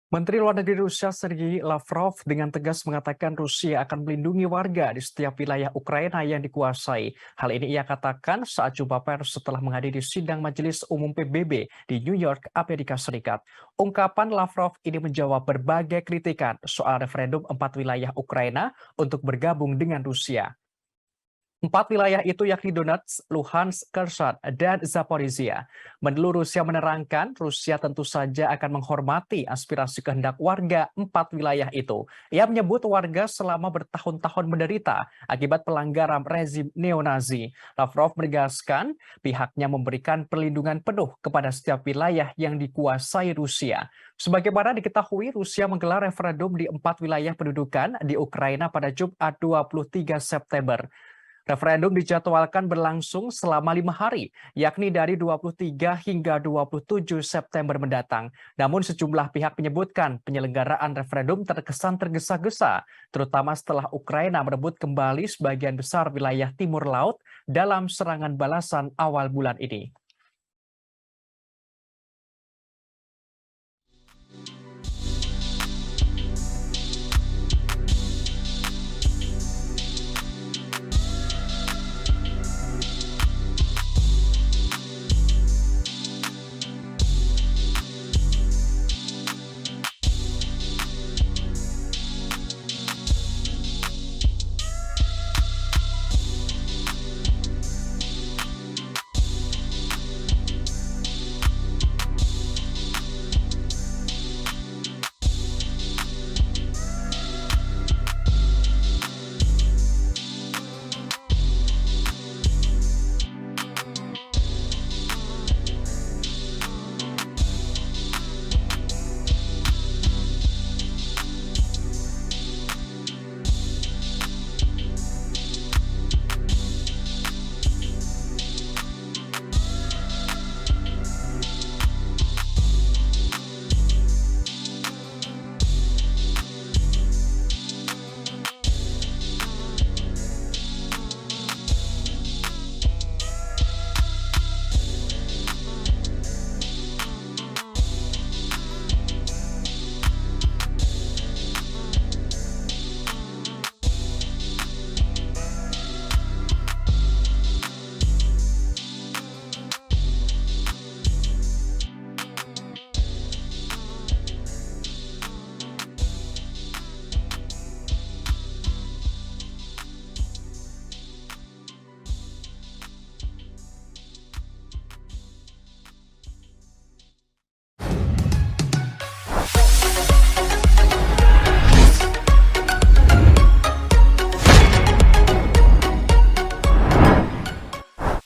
Menteri Luar Negeri Rusia Sergei Lavrov dengan tegas mengatakan Rusia akan melindungi warga di setiap wilayah Ukraina yang dikuasai. Hal ini ia katakan saat jumpa pers setelah menghadiri sidang Majelis Umum PBB di New York, Amerika Serikat. Ungkapan Lavrov ini menjawab berbagai kritikan soal referendum 4 wilayah Ukraina untuk bergabung dengan Rusia. 4 wilayah itu yakni Donetsk, Luhansk, Kherson, dan Zaporizhia. Menlu Rusia menerangkan, Rusia tentu saja akan menghormati aspirasi kehendak warga 4 wilayah itu. Ia menyebut warga selama bertahun-tahun menderita akibat pelanggaran rezim neo-Nazi. Lavrov menegaskan pihaknya memberikan perlindungan penuh kepada setiap wilayah yang dikuasai Rusia. Sebagaimana diketahui, Rusia menggelar referendum di 4 wilayah pendudukan di Ukraina pada Jumat 23 September. Referendum dijadwalkan berlangsung selama 5 hari, yakni dari 23 hingga 27 September mendatang. Namun sejumlah pihak menyebutkan penyelenggaraan referendum terkesan tergesa-gesa, terutama setelah Ukraina merebut kembali sebagian besar wilayah timur laut dalam serangan balasan awal bulan ini.